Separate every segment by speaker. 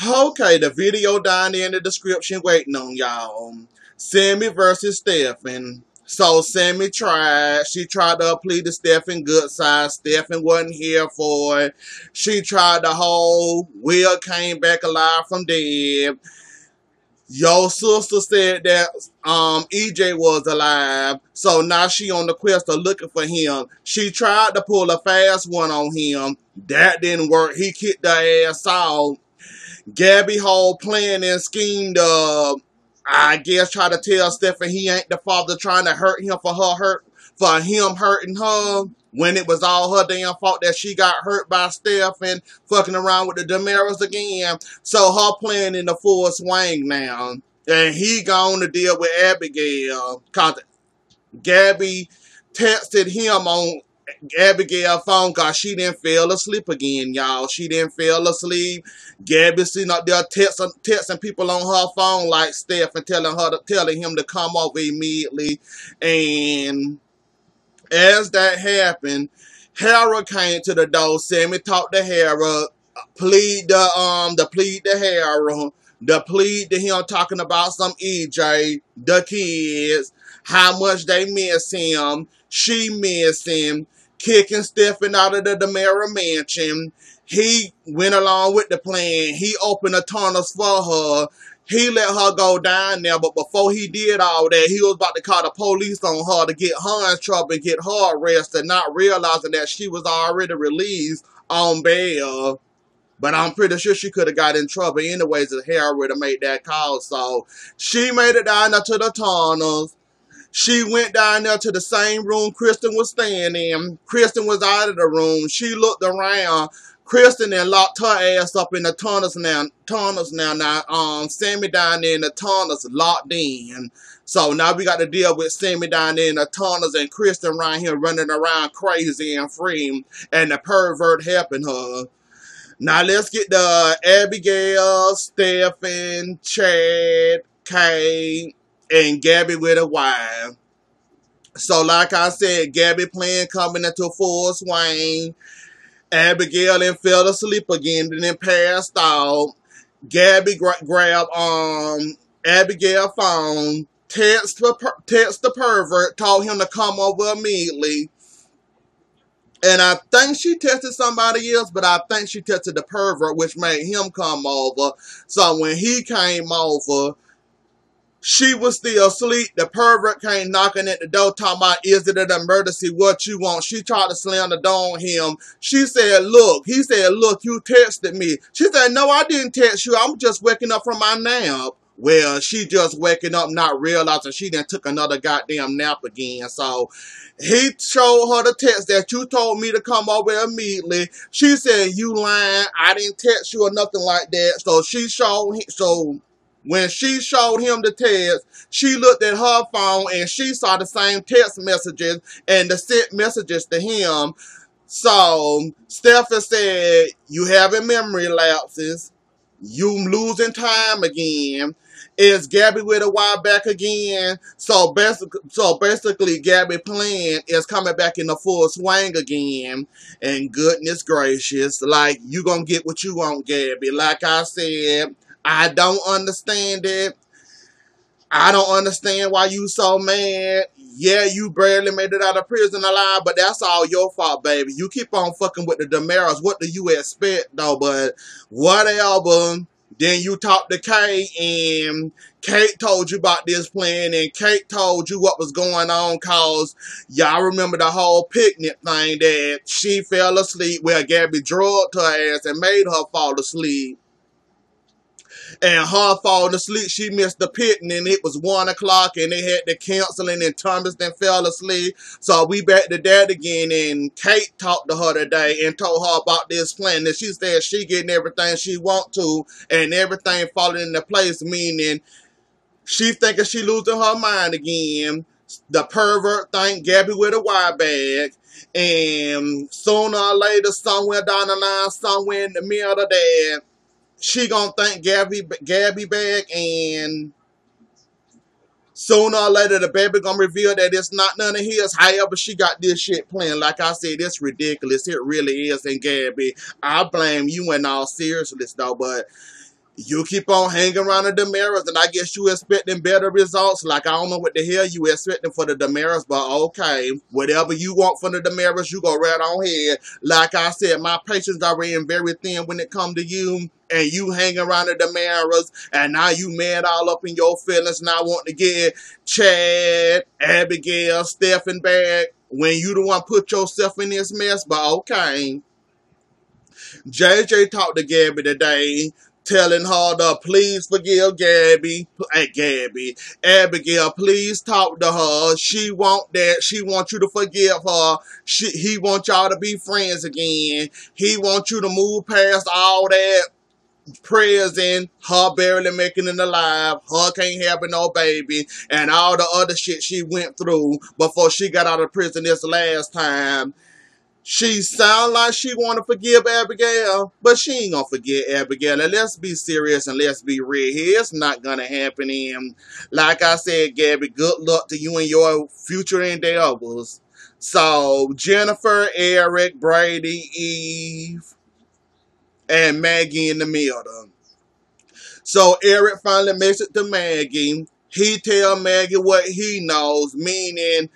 Speaker 1: Okay, the video down there in the description waiting on y'all. Sami versus Stefan. So Sami she tried to plead to Stefan good side. Stefan wasn't here for it. She tried the whole Will came back alive from dead. Your sister said that EJ was alive, so now she on the quest of looking for him. She tried to pull a fast one on him. That didn't work. He kicked her ass out. Gabi whole plan and schemed I guess try to tell Stefan he ain't the father trying to hurt him for him hurting her when it was all her damn fault that she got hurt by Stefan fucking around with the Damaras again. So her plan in the full swing now. And he gone to deal with Abigail. Cause Gabi texted him on Abigail's phone because she didn't fall asleep again, y'all. She didn't fall asleep. Gabi sitting up there texting people on her phone like Steph and telling him to come over immediately. And as that happened, Hera came to the door. Sami talked to Hera, plead to Hera, the plead to him talking about some EJ, the kids, how much they miss him. She miss him. Kicking Stefan out of the Damara mansion. He went along with the plan. He opened the tunnels for her. He let her go down there, but before he did all that, he was about to call the police on her to get her in trouble and get her arrested, not realizing that she was already released on bail. But I'm pretty sure she could have got in trouble anyways if Hera would have made that call. So she made it down there to the tunnels. She went down there to the same room Kristen was staying in. Kristen was out of the room. She looked around. Kristen then locked her ass up in the tunnels now. Sami down there in the tunnels locked in. So now we got to deal with Sami down there in the tunnels and Kristen right here running around crazy and free. And the pervert helping her. Now let's get the Abigail, Stefan, Chad, Kay, and Gabi with a Y. So like I said, Gabi plan coming into full swing. Abigail then fell asleep again and then passed out. Gabi grabbed Abigail's phone, text the pervert, told him to come over immediately. And I think she texted somebody else, but I think she texted the pervert, which made him come over. So when he came over, she was still asleep. The pervert came knocking at the door talking about, is it an emergency? What you want? She tried to slam the door on him. She said, look. He said, look, you texted me. She said, no, I didn't text you. I'm just waking up from my nap. Well, she just waking up not realizing she done took another goddamn nap again. So he showed her the text that you told me to come over immediately. She said, you lying. I didn't text you or nothing like that. So she showed him. When she showed him the text, she looked at her phone and she saw the same text messages and the sent messages to him. So Stefan said, you having memory lapses. You losing time again. Is Gabi with a Y back again? So basically Gabi plan is coming back in the full swing again. And goodness gracious, like you gonna get what you want, Gabi. Like I said, I don't understand it. I don't understand why you so mad. Yeah, you barely made it out of prison alive, but that's all your fault, baby. You keep on fucking with the Damaras. What do you expect, though? But whatever. Then you talked to Kate, and Kate told you about this plan, and Kate told you what was going on, because y'all remember the whole picnic thing that she fell asleep where Gabi drugged her ass and made her fall asleep. And her falling asleep, she missed the picnic, and it was 1 o'clock, and they had to cancel, and then Thomas then fell asleep. So we back to that again, and Kate talked to her today and told her about this plan. And she said she getting everything she want to, and everything falling into place, meaning she thinking she losing her mind again. The pervert think Gabi with a Y bag. And sooner or later, somewhere down the line, somewhere in the middle of that, she gonna think Gabi back, and sooner or later the baby gonna reveal that it's not none of his. However, she got this shit playing. Like I said, it's ridiculous. It really is. And Gabi, I blame you in all seriousness though, but You keep on hanging around the Damaras, and I guess you expecting better results. Like, I don't know what the hell you expecting for the Damaras, but okay. Whatever you want from the Damaras, you go right on ahead. Like I said, my patience are already very thin when it come to you. And you hang around the Damaras, and now you mad all up in your feelings, now want to get Chad, Abigail, Stephen back, when you the one put yourself in this mess, but okay. JJ talked to Gabi today, telling her to please forgive Gabi. Gabi. Abigail, please talk to her. She want that. She wants you to forgive her. He wants y'all to be friends again. He wants you to move past all that prayers in, her barely making it alive, her can't have no baby, and all the other shit she went through before she got out of prison this last time. She sound like she want to forgive Abigail, but she ain't gonna forget Abigail. And let's be serious and let's be real here. It's not gonna happen. And like I said, Gabi, good luck to you and your future endeavors. So, Jennifer, Eric, Brady, Eve, and Maggie in the middle. So Eric finally makes it to Maggie. He tell Maggie what he knows, meaning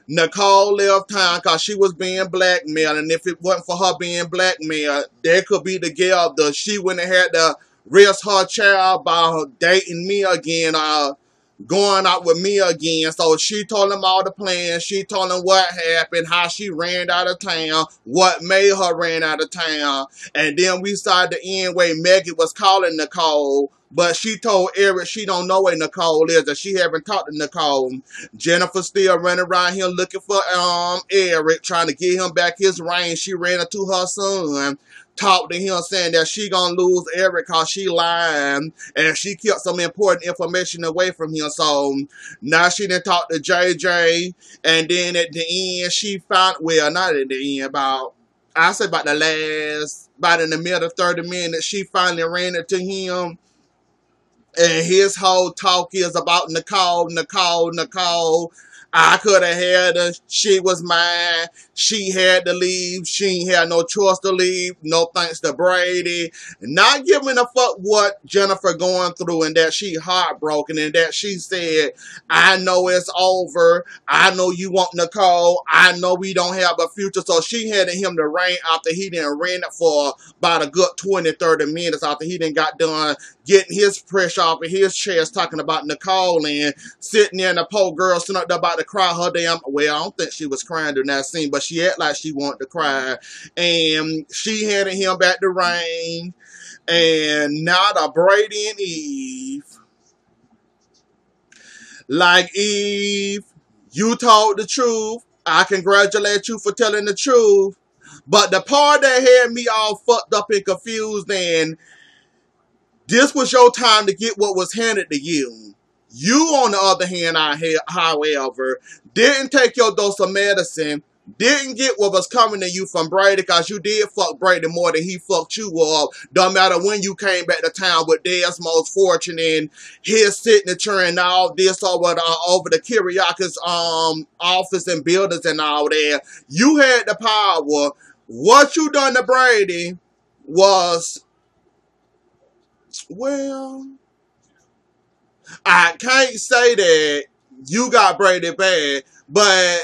Speaker 1: Nicole left town because she was being blackmailed, and if it wasn't for her being blackmailed, they could be together. She wouldn't have had to risk her child by her dating me again, going out with me again. So she told him all the plans. She told him what happened, how she ran out of town, what made her ran out of town. And then we saw the end where Maggie was calling Nicole, but she told Eric she don't know where Nicole is, and she haven't talked to Nicole. Jennifer still running around here looking for Eric, trying to get him back his ring. She ran into her son, talked to him saying that she gonna lose Eric because she lying, and she kept some important information away from him. So now she done talked to JJ, and then at the end she found, well, not at the end, about in the middle of 30 minutes, she finally ran into him. And his whole talk is about Nicole. I could have had her. She was mine. She had to leave. She ain't had no choice to leave. No thanks to Brady. Not giving a fuck what Jennifer going through, and that she heartbroken, and that she said, I know it's over. I know you want Nicole. I know we don't have a future. So she had him to reign after he didn't ran it for about a good 20, 30 minutes after he didn't got done getting his pressure off of his chest talking about Nicole, and sitting there and the poor girl sitting up there about to cry her damn, well, I don't think she was crying during that scene, but she acted like she wanted to cry. And she handed him back the ring. And now the Brady and Eve. Like, Eve, you told the truth. I congratulate you for telling the truth. But the part that had me all fucked up and confused, and this was your time to get what was handed to you. You, on the other hand, however, didn't take your dose of medicine, didn't get what was coming to you from Brady, because you did fuck Brady more than he fucked you up. Don't matter when you came back to town with Desmond's fortune and his signature and all this over the Kiriakis office and buildings and all that. You had the power. What you done to Brady was, well, I can't say that you got Brady bad, but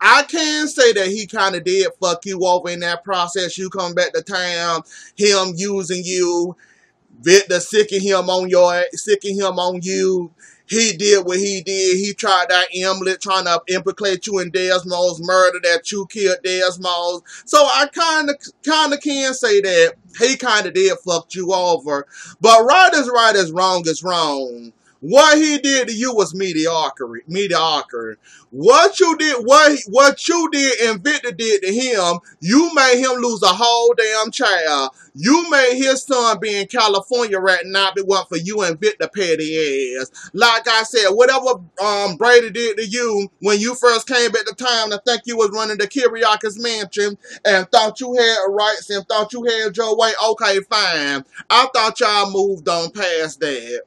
Speaker 1: I can say that he kind of did fuck you over in that process. You come back to town, him using you, Victor sicking him on you. He did what he did. He tried that amulet, trying to implicate you in Desmond's murder, that you killed Desmond. So I kind of can say that he kind of did fuck you over. But right is wrong is wrong. What he did to you was mediocre. What you did and Victor did to him, you made him lose a whole damn child. You made his son be in California right now if it wasn't for you and Victor petty ass. Like I said, whatever Brady did to you when you first came back to town and think you was running the Kiriakis mansion and thought you had rights and thought you had your way, okay, fine. I thought y'all moved on past that.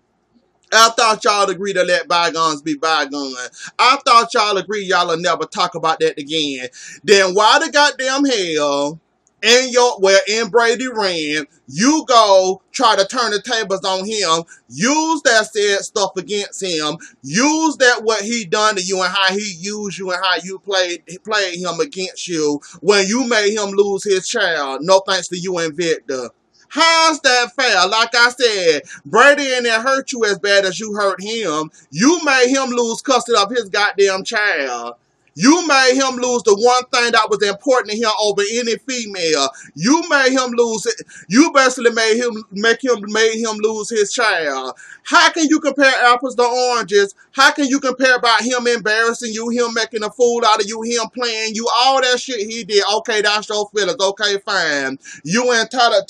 Speaker 1: I thought y'all agreed to let bygones be bygones. I thought y'all agreed y'all will never talk about that again. Then why the goddamn hell in Brady ran, you go try to turn the tables on him, use that said stuff against him, use that what he done to you and how he used you and how you played him against you when you made him lose his child. No thanks to you and Victor. How's that fair? Like I said, Brady ain't hurt you as bad as you hurt him. You made him lose custody of his goddamn child. You made him lose the one thing that was important to him over any female. You made him lose it. You basically made him lose his child. How can you compare apples to oranges? How can you compare about him embarrassing you, him making a fool out of you, him playing you, all that shit he did? Okay, that's your feelings. Okay, fine. You entitled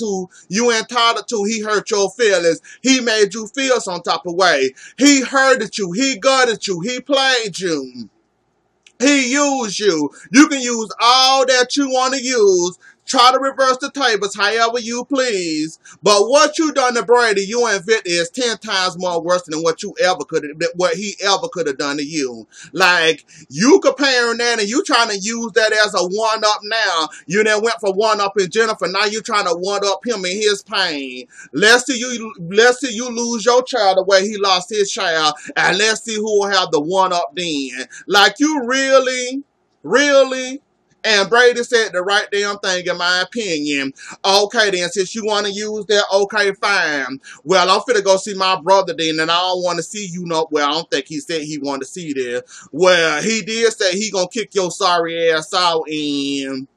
Speaker 1: to he hurt your feelings. He made you feel some type of way. He hurted you. He gutted you. He played you. He used you. You can use all that you want to use. Try to reverse the tables however you please. But what you done to Brady, you and Victor, is 10 times more worse than what he ever could have done to you. Like, you comparing that and you trying to use that as a one-up now. You then went for one-up in Jennifer. Now you trying to one-up him in his pain. Let's see you lose your child the way he lost his child. And let's see who will have the one-up then. Like, you really? And Brady said the right damn thing in my opinion. Okay then, since you want to use that, okay, fine. Well, I'm finna go see my brother then, and I don't want to see you no, well, I don't think he said he wanted to see there. Well, he did say he gonna kick your sorry ass out, and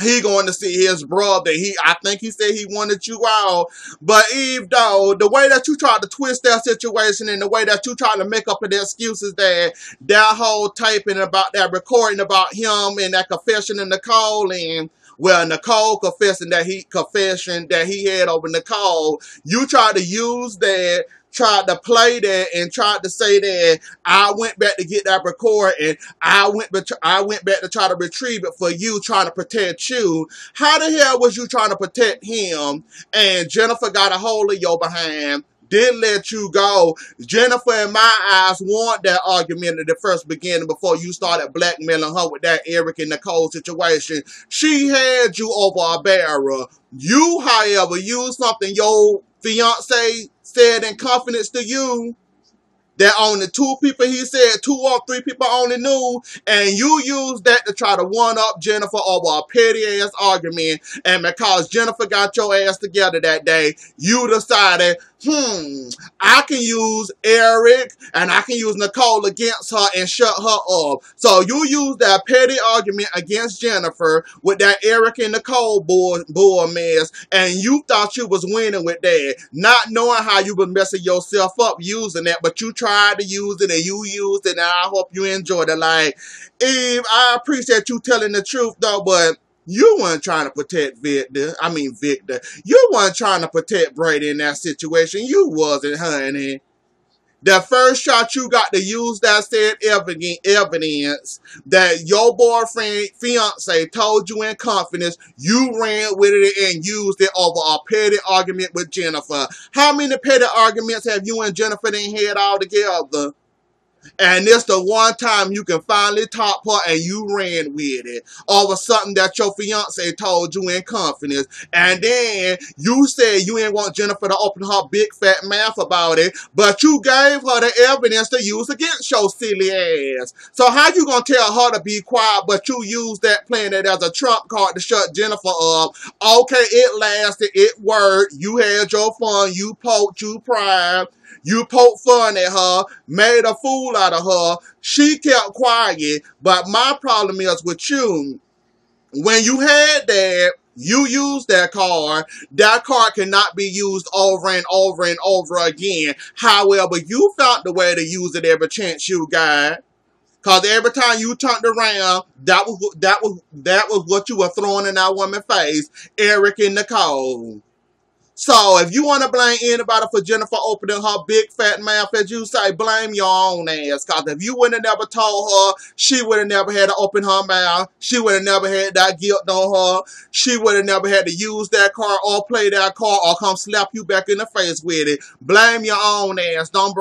Speaker 1: he going to see his brother. I think he said he wanted you out. But Eve, though, the way that you tried to twist that situation and the way that you tried to make up the excuses that whole taping about that recording about him and that confession in Nicole and, well, Nicole confession that he had over Nicole, you tried to use that, tried to play that, and tried to say that I went back to get that record and I went back to try to retrieve it for you, trying to protect you. How the hell was you trying to protect him and Jennifer got a hold of your behind, didn't let you go? Jennifer, in my eyes, won that argument at the first beginning before you started blackmailing her with that Eric and Nicole situation. She had you over a barrel. You, however, used something your fiance said in confidence to you that only 2 people, he said 2 or 3 people only knew, and you used that to try to one-up Jennifer over a petty-ass argument, and because Jennifer got your ass together that day, you decided, I can use Eric and I can use Nicole against her and shut her up. So you used that petty argument against Jennifer with that Eric and Nicole bull mess, and you thought you was winning with that, not knowing how you was messing yourself up using that, but you tried to use it and you used it, and I hope you enjoyed it. Like, Eve, I appreciate you telling the truth though, but you weren't trying to protect Victor. You weren't trying to protect Brady in that situation. You wasn't, honey. The first shot you got to use that said evidence that your boyfriend, fiance told you in confidence, you ran with it and used it over a petty argument with Jennifer. How many petty arguments have you and Jennifer had all together? And it's the one time you can finally top her and you ran with it over something that your fiance told you in confidence. And then you said you didn't want Jennifer to open her big fat mouth about it, but you gave her the evidence to use against your silly ass. So how you gonna tell her to be quiet, but you used that playing it as a trump card to shut Jennifer up? Okay, it lasted, it worked, you had your fun, you poked, you pried. You poked fun at her, made a fool out of her. She kept quiet. But my problem is with you. When you had that, you used that card. That card cannot be used over and over and over again. However, you found the way to use it every chance you got. Because every time you turned around, that was what you were throwing in that woman's face. Eric and Nicole. So, if you want to blame anybody for Jennifer opening her big fat mouth, as you say, blame your own ass. Because if you would have never told her, she would have never had to open her mouth. She would have never had that guilt on her. She would have never had to use that card or play that card or come slap you back in the face with it. Blame your own ass. Don't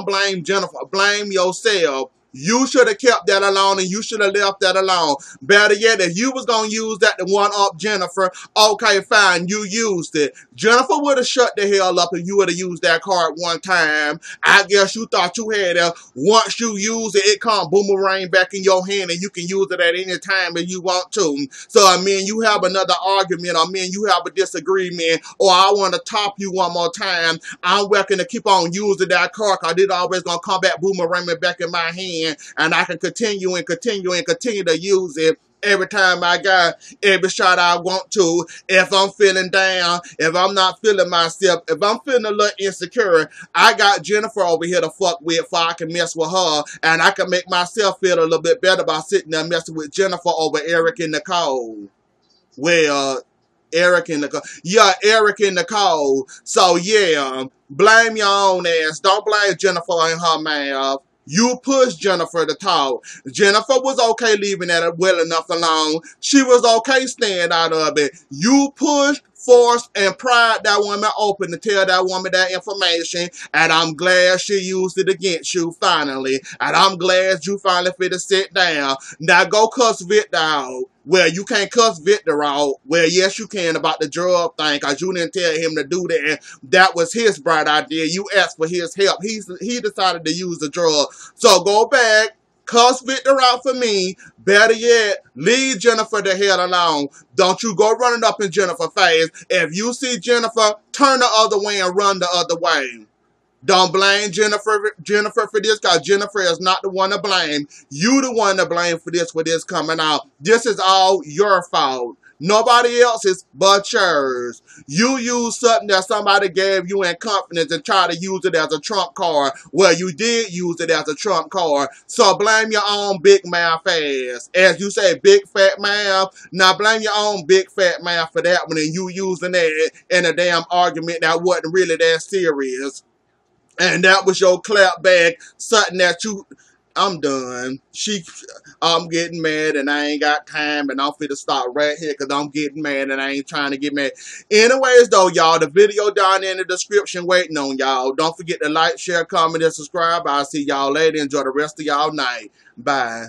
Speaker 1: blame Jennifer. Blame yourself. You should have kept that alone and you should have left that alone. Better yet, if you was going to use that to one-up Jennifer, okay, fine, you used it. Jennifer would have shut the hell up if you would have used that card one time. I guess you thought you had it. Once you use it, it come boomerang back in your hand and you can use it at any time if you want to. So, I mean, you have another argument, or you have a disagreement, or I want to top you one more time. I'm welcome to keep on using that card because it's always going to come back boomerang back in my hand, and I can continue and continue and continue to use it every time I got every shot I want to. If I'm feeling down, if I'm not feeling myself, if I'm feeling a little insecure, I got Jennifer over here to fuck with so I can mess with her, and I can make myself feel a little bit better by sitting there messing with Jennifer over Eric and Nicole. Well, Eric and Nicole. Yeah, Eric and Nicole. So, yeah, blame your own ass. Don't blame Jennifer and her mouth. You pushed Jennifer to talk. Jennifer was okay leaving that well enough alone. She was okay staying out of it. You pushed, forced, and pried that woman open to tell that woman that information, and I'm glad she used it against you finally. And I'm glad you finally fit to sit down. Now go cuss Victor out. Well, you can't cuss Victor out. Well, yes, you can about the drug thing, because you didn't tell him to do that. That was his bright idea. You asked for his help. He decided to use the drug. So go back, cuss Victor out for me. Better yet, leave Jennifer the hell alone. Don't you go running up in Jennifer's face. If you see Jennifer, turn the other way and run the other way. Don't blame Jennifer for this, because Jennifer is not the one to blame. You the one to blame for this coming out. This is all your fault. Nobody else's but yours. You used something that somebody gave you in confidence and tried to use it as a trump card. Well, you did use it as a trump card. So blame your own big mouth ass. As you say, big fat mouth. Now blame your own big fat mouth for that one and you using that in a damn argument that wasn't really that serious. And that was your clap back, something that you... I'm done. I'm getting mad and I ain't got time and I'm finna stop right here because I'm getting mad and I ain't trying to get mad. Anyways though, y'all, the video down in the description waiting on y'all. Don't forget to like, share, comment, and subscribe. I'll see y'all later. Enjoy the rest of y'all night. Bye.